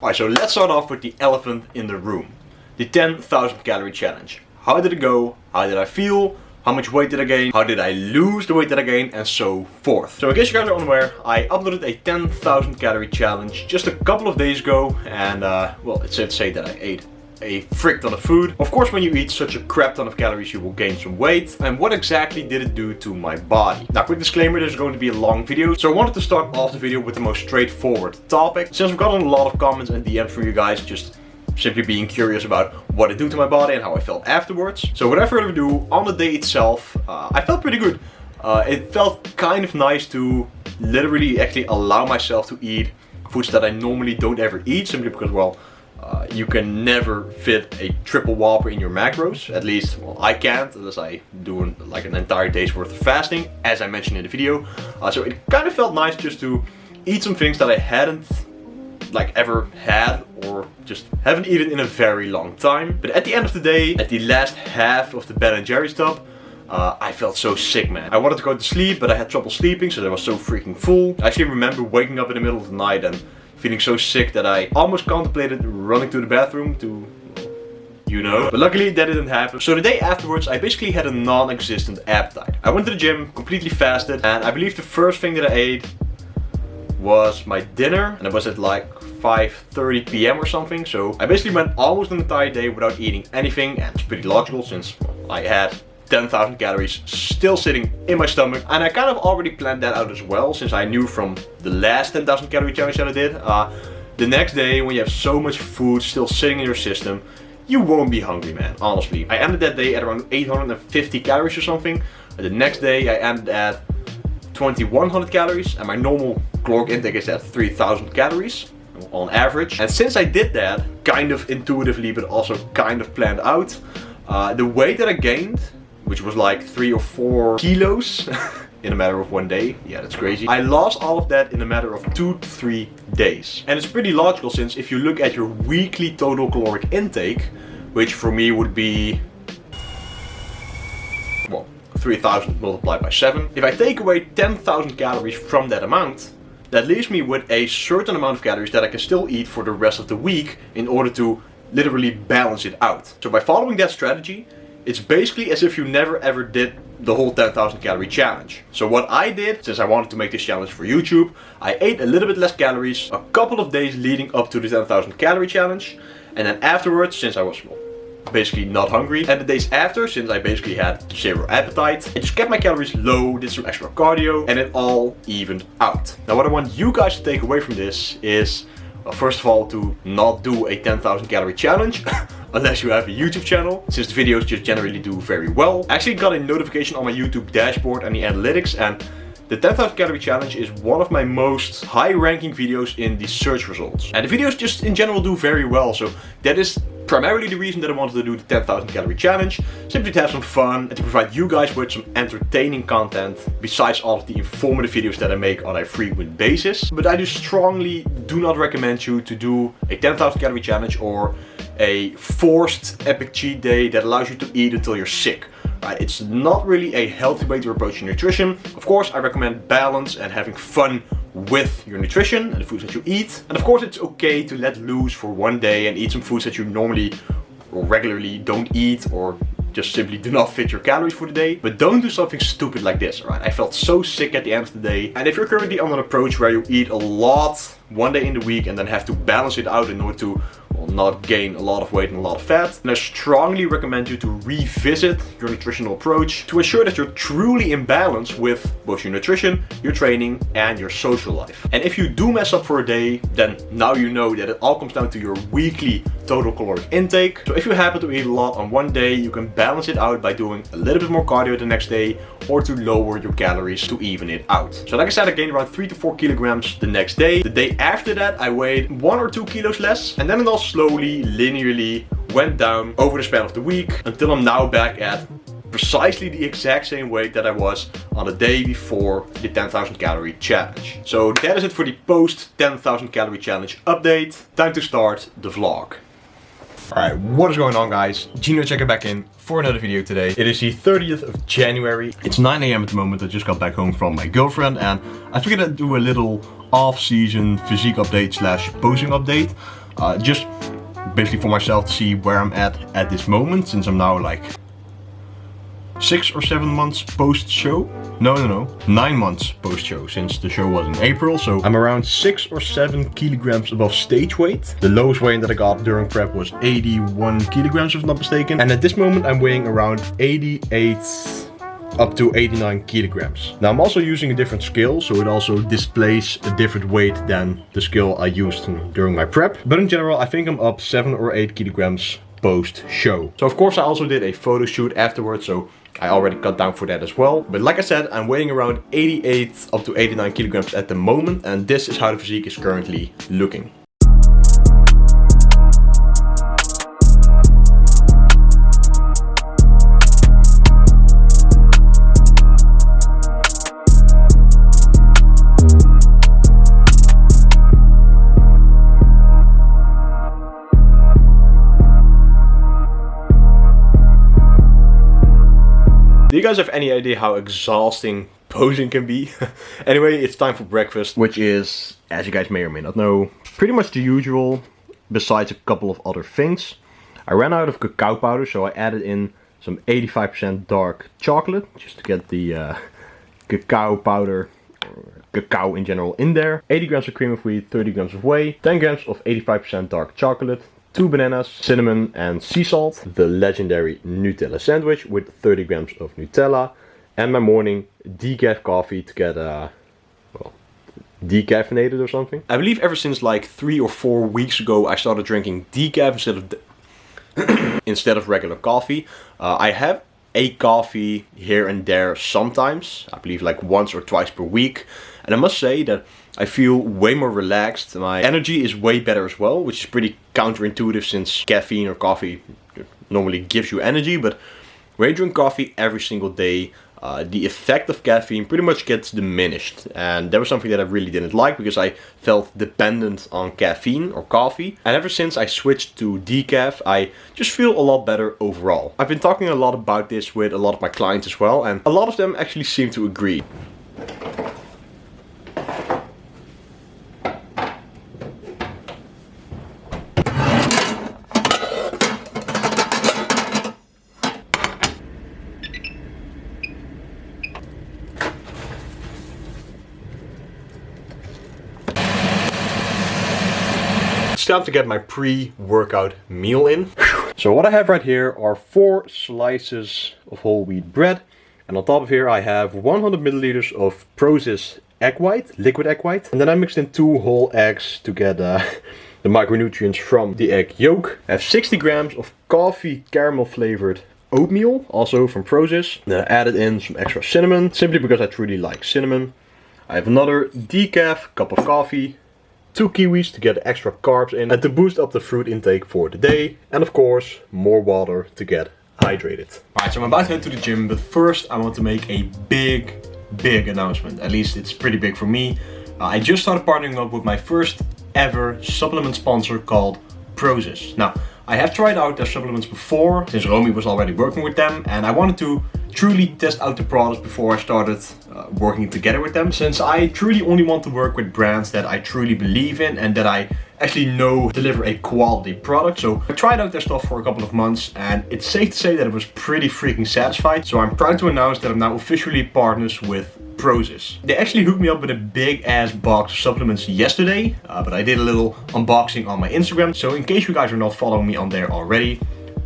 Alright, so let's start off with the elephant in the room. The 10,000 calorie challenge. How did it go? How did I feel? How much weight did I gain? How did I lose the weight that I gained? And so forth. So in case you guys are unaware, I uploaded a 10,000 calorie challenge just a couple of days ago. And well, it's safe to say that I ate a frick ton of food. Of course, when you eat such a crap ton of calories, you will gain some weight. And what exactly did it do to my body? Now, quick disclaimer, there's going to be a long video. So I wanted to start off the video with the most straightforward topic. Since I've gotten a lot of comments and DMs from you guys, just simply being curious about what it did to my body and how I felt afterwards. So without further ado, on the day itself, I felt pretty good. It felt kind of nice to literally actually allow myself to eat foods that I normally don't ever eat, simply because, well, you can never fit a triple whopper in your macros. At least, well, I can't, unless I do like an entire day's worth of fasting, as I mentioned in the video. So it kind of felt nice just to eat some things that I hadn't like ever had, or just haven't eaten in a very long time. But at the end of the day, at the last half of the Ben & Jerry's tub, I felt so sick, man. I wanted to go to sleep, but I had trouble sleeping, so I was so freaking full. I actually remember waking up in the middle of the night and feeling so sick that I almost contemplated running to the bathroom to, you know. But luckily that didn't happen. So the day afterwards, I basically had a non-existent appetite. I went to the gym, completely fasted, and I believe the first thing that I ate was my dinner, and it was at like 5:30 p.m. or something. So I basically went almost an entire day without eating anything, and it's pretty logical since I had 10,000 calories still sitting in my stomach. And I kind of already planned that out as well, since I knew from the last 10,000 calorie challenge that I did, the next day when you have so much food still sitting in your system, you won't be hungry, man, honestly. I ended that day at around 850 calories or something. And the next day I ended at 2100 calories, and my normal caloric intake is at 3000 calories on average. And since I did that kind of intuitively but also kind of planned out, the weight that I gained, which was like 3 or 4 kilos in a matter of one day. Yeah, that's crazy. I lost all of that in a matter of 2 to 3 days. And it's pretty logical, since if you look at your weekly total caloric intake, which for me would be, well, 3000 multiplied by 7. If I take away 10,000 calories from that amount, that leaves me with a certain amount of calories that I can still eat for the rest of the week in order to literally balance it out. So by following that strategy, it's basically as if you never ever did the whole 10,000 calorie challenge. So what I did, since I wanted to make this challenge for YouTube, I ate a little bit less calories a couple of days leading up to the 10,000 calorie challenge. And then afterwards, since I was, well, basically not hungry, and the days after, since I basically had zero appetite, I just kept my calories low, did some extra cardio, and it all evened out. Now what I want you guys to take away from this is, well, first of all, to not do a 10,000 calorie challenge unless you have a YouTube channel, since the videos just generally do very well. I actually got a notification on my YouTube dashboard and the analytics, and the 10,000 calorie challenge is one of my most high ranking videos in the search results. And the videos just in general do very well, so that is primarily the reason that I wanted to do the 10,000 calorie challenge, simply to have some fun and to provide you guys with some entertaining content besides all of the informative videos that I make on a frequent basis. But I do strongly do not recommend you to do a 10,000 calorie challenge or a forced epic cheat day that allows you to eat until you're sick. Right? It's not really a healthy way to approach your nutrition. Of course, I recommend balance and having fun with your nutrition and the foods that you eat. And of course, it's okay to let loose for one day and eat some foods that you normally or regularly don't eat, or just simply do not fit your calories for the day. But don't do something stupid like this, alright? I felt so sick at the end of the day. And if you're currently on an approach where you eat a lot one day in the week and then have to balance it out in order to, well, not gain a lot of weight and a lot of fat, then I strongly recommend you to revisit your nutritional approach to ensure that you're truly in balance with both your nutrition, your training, and your social life. And if you do mess up for a day, then now you know that it all comes down to your weekly total caloric intake. So if you happen to eat a lot on one day, you can balance it out by doing a little bit more cardio the next day, or to lower your calories to even it out. So like I said, I gained around 3 to 4 kilograms the next day. The day after that, I weighed 1 or 2 kilos less, and then it all slowly, linearly went down over the span of the week until I'm now back at precisely the exact same weight that I was on the day before the 10,000 calorie challenge. So that is it for the post 10,000 calorie challenge update. Time to start the vlog. Alright, what is going on, guys? Gino checking back in for another video today. It is the 30th of January. It's 9 AM at the moment. I just got back home from my girlfriend, and I figured I'd do a little off-season physique update slash posing update. just basically for myself to see where I'm at this moment, since I'm now like 6 or 7 months post-show. No, 9 months post-show, since the show was in April. So I'm around 6 or 7 kilograms above stage weight. The lowest weight that I got during prep was 81 kilograms, if I'm not mistaken. And at this moment I'm weighing around 88 up to 89 kilograms. Now I'm also using a different scale, so it also displays a different weight than the scale I used during my prep. But in general, I think I'm up 7 or 8 kilograms post-show. So of course I also did a photo shoot afterwards, so I already cut down for that as well. But like I said, I'm weighing around 88 up to 89 kilograms at the moment, and this is how the physique is currently looking. Do you guys have any idea how exhausting posing can be? Anyway, it's time for breakfast, which is, as you guys may or may not know, pretty much the usual, besides a couple of other things. I ran out of cacao powder, so I added in some 85% dark chocolate, just to get the cacao powder, or cacao in general, in there. 80 grams of cream of wheat, 30 grams of whey, 10 grams of 85% dark chocolate, 2 bananas, cinnamon and sea salt, the legendary Nutella sandwich with 30 grams of Nutella, and my morning decaf coffee to get, well, decaffeinated or something. I believe ever since like 3 or 4 weeks ago I started drinking decaf instead of regular coffee. I have a coffee here and there sometimes, I believe like once or twice per week, and I must say that I feel way more relaxed. My energy is way better as well, which is pretty counterintuitive since caffeine or coffee normally gives you energy. But when you drink coffee every single day, the effect of caffeine pretty much gets diminished. And that was something that I really didn't like, because I felt dependent on caffeine or coffee. And ever since I switched to decaf, I just feel a lot better overall. I've been talking a lot about this with a lot of my clients as well, and a lot of them actually seem to agree. It's time to get my pre-workout meal in. So what I have right here are 4 slices of whole wheat bread, and on top of here I have 100 milliliters of processed egg white, liquid egg white, and then I mixed in 2 whole eggs to get the micronutrients from the egg yolk. I have 60 grams of coffee caramel flavored oatmeal, also from Process. Then I added in some extra cinnamon, simply because I truly like cinnamon. I have another decaf cup of coffee, 2 kiwis to get extra carbs in and to boost up the fruit intake for the day, and of course more water to get hydrated. Alright, so I'm about to head to the gym, but first I want to make a big announcement. At least it's pretty big for me. I just started partnering up with my first ever supplement sponsor called Process. Now, I have tried out their supplements before, since Romy was already working with them, and I wanted to truly test out the products before I started working together with them, since I truly only want to work with brands that I truly believe in and that I actually know deliver a quality product. So I tried out their stuff for a couple of months, and it's safe to say that it was pretty freaking satisfied. So I'm proud to announce that I'm now officially partners with Process. They actually hooked me up with a big ass box of supplements yesterday, but I did a little unboxing on my Instagram. So in case you guys are not following me on there already,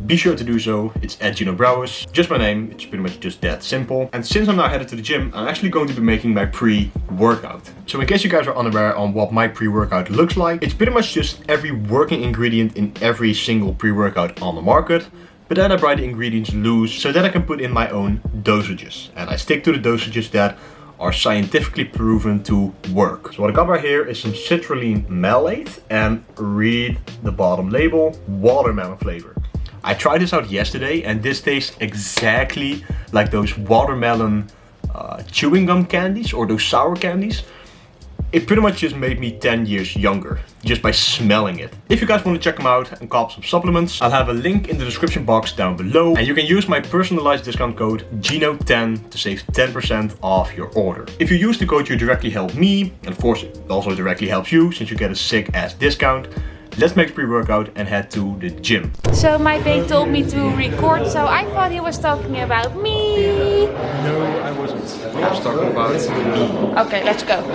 be sure to do so. It's at Gino Brouwers. Just my name. It's pretty much just that simple. And since I'm now headed to the gym, I'm actually going to be making my pre-workout. So in case you guys are unaware on what my pre-workout looks like, it's pretty much just every working ingredient in every single pre-workout on the market. But then I buy the ingredients loose so that I can put in my own dosages. And I stick to the dosages that are scientifically proven to work. So what I got right here is some citrulline malate, and read the bottom label, watermelon flavor. I tried this out yesterday and this tastes exactly like those watermelon chewing gum candies, or those sour candies. It pretty much just made me 10 years younger, just by smelling it. If you guys want to check them out and cop some supplements, I'll have a link in the description box down below. And you can use my personalized discount code GINO10 to save 10% off your order. If you use the code, you directly help me, and of course it also directly helps you, since you get a sick ass discount. let's make pre-workout and head to the gym. So my babe told me to record, so I thought he was talking about me. No, I wasn't. I was talking about me. Okay, let's go.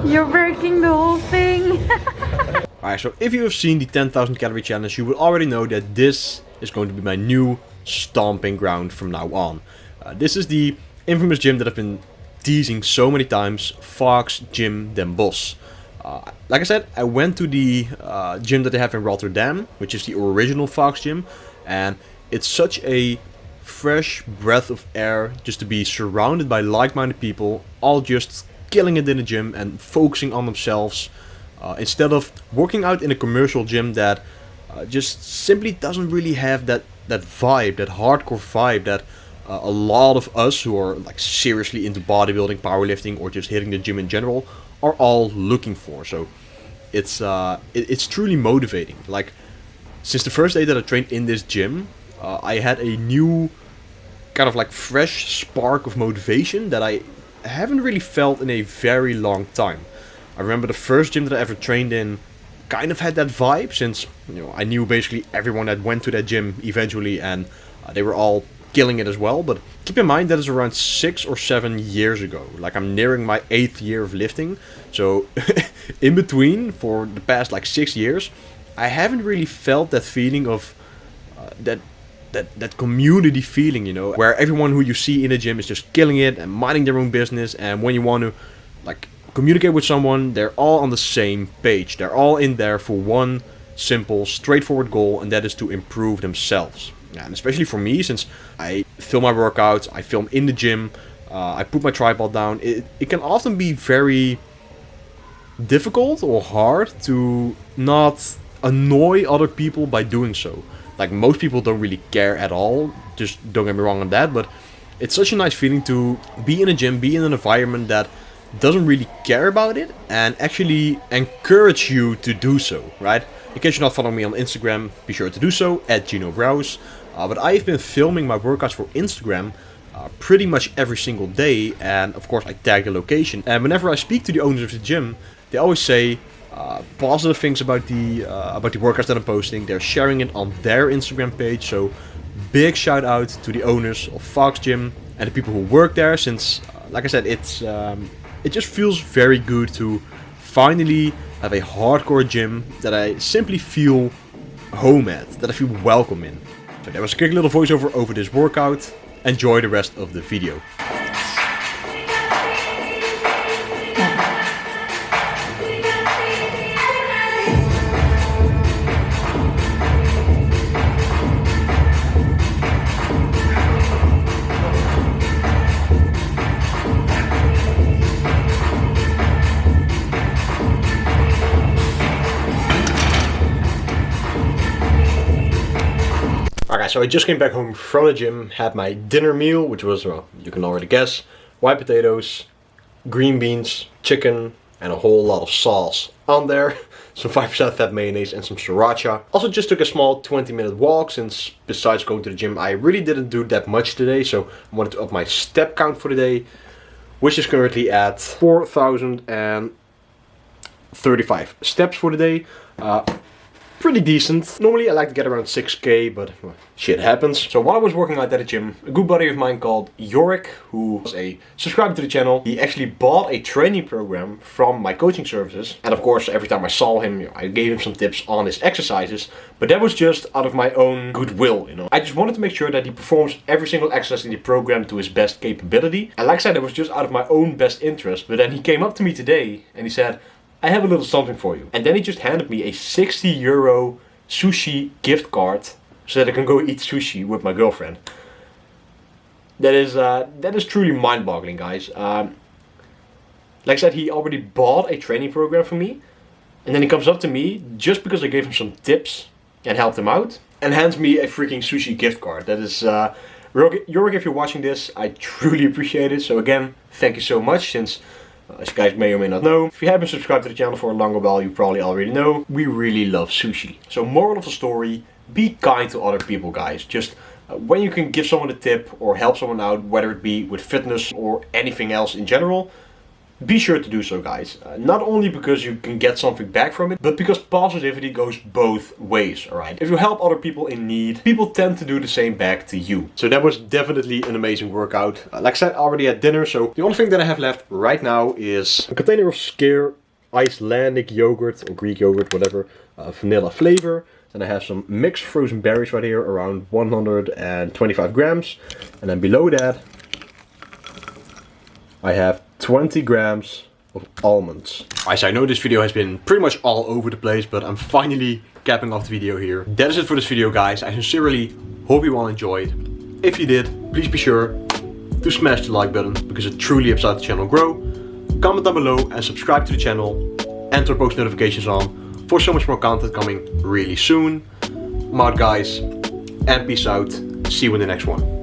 You're working the whole thing. Alright, so if you have seen the 10,000 calorie challenge, you will already know that this is going to be my new stomping ground from now on. This is the infamous gym that I've been teasing so many times, Fox Gym Den Bosch. Like I said, I went to the gym that they have in Rotterdam, which is the original Fox gym, and it's such a fresh breath of air just to be surrounded by like-minded people, all just killing it in the gym and focusing on themselves, instead of working out in a commercial gym that just simply doesn't really have that vibe, that hardcore vibe that a lot of us who are like seriously into bodybuilding, powerlifting, or just hitting the gym in general are all looking for. So it's truly motivating. Like, since the first day that I trained in this gym, I had a new kind of like fresh spark of motivation that I haven't really felt in a very long time. I remember the first gym that I ever trained in kind of had that vibe, since I knew basically everyone that went to that gym eventually, and they were all killing it as well. But keep in mind that is around 6 or 7 years ago. Like, I'm nearing my 8th year of lifting, so in between, for the past like 6 years, I haven't really felt that feeling of that community feeling, where everyone who you see in a gym is just killing it and minding their own business, and when you want to like communicate with someone, they're all on the same page. They're all in there for one simple, straightforward goal, and that is to improve themselves. And especially for me, since I film my workouts, I film in the gym, I put my tripod down, it can often be very difficult or hard to not annoy other people by doing so. Like, most people don't really care at all, just don't get me wrong on that, but it's such a nice feeling to be in a gym, be in an environment that doesn't really care about it and actually encourage you to do so, right? In case you're not following me on Instagram, be sure to do so, at Gino Brouwers. But I've been filming my workouts for Instagram pretty much every single day, and of course I tag the location. And whenever I speak to the owners of the gym, they always say positive things about the workouts that I'm posting. They're sharing it on their Instagram page, so big shout out to the owners of Fox Gym and the people who work there, since like I said, it just feels very good to finally have a hardcore gym that I simply feel home at, that I feel welcome in. So that was a quick little voiceover over this workout. Enjoy the rest of the video. Alright, so I just came back home from the gym, had my dinner meal, which was, well, you can already guess, white potatoes, green beans, chicken, and a whole lot of sauce on there. Some 5% fat mayonnaise and some sriracha. Also just took a small 20-minute walk, since besides going to the gym, I really didn't do that much today, so I wanted to up my step count for the day, which is currently at 4,035 steps for the day. Pretty decent. Normally I like to get around 6k, but well, shit happens. So while I was working out at the gym, a good buddy of mine called Yorick, who was a subscriber to the channel, he actually bought a training program from my coaching services. And of course, every time I saw him, I gave him some tips on his exercises, but that was just out of my own goodwill, I just wanted to make sure that he performs every single exercise in the program to his best capability. And like I said, it was just out of my own best interest. But then he came up to me today and he said, I have a little something for you. And then he just handed me a 60 euro sushi gift card so that I can go eat sushi with my girlfriend. That is truly mind-boggling, guys. Like I said, he already bought a training program for me, and then he comes up to me just because I gave him some tips and helped him out, and hands me a freaking sushi gift card. That is, Jorg, if you're watching this, I truly appreciate it. So again, thank you so much, since as you guys may or may not know, if you haven't subscribed to the channel for a longer while, you probably already know, we really love sushi. So moral of the story, be kind to other people, guys. Just when you can give someone a tip or help someone out, whether it be with fitness or anything else in general, be sure to do so, guys. Not only because you can get something back from it, but because positivity goes both ways, alright? If you help other people in need, people tend to do the same back to you. So that was definitely an amazing workout. Like I said, I already had dinner, so the only thing that I have left right now is a container of Skyr Icelandic yogurt, or Greek yogurt, whatever, vanilla flavor. Then I have some mixed frozen berries right here, around 125 grams. And then below that, I have 20 grams of almonds. Alright, so I know this video has been pretty much all over the place, but I'm finally capping off the video here. That is it for this video, guys. I sincerely hope you all enjoyed. If you did, please be sure to smash the like button, because it truly helps out the channel grow. Comment down below and subscribe to the channel, and turn post notifications on for so much more content coming really soon. I'm out, guys, and peace out. See you in the next one.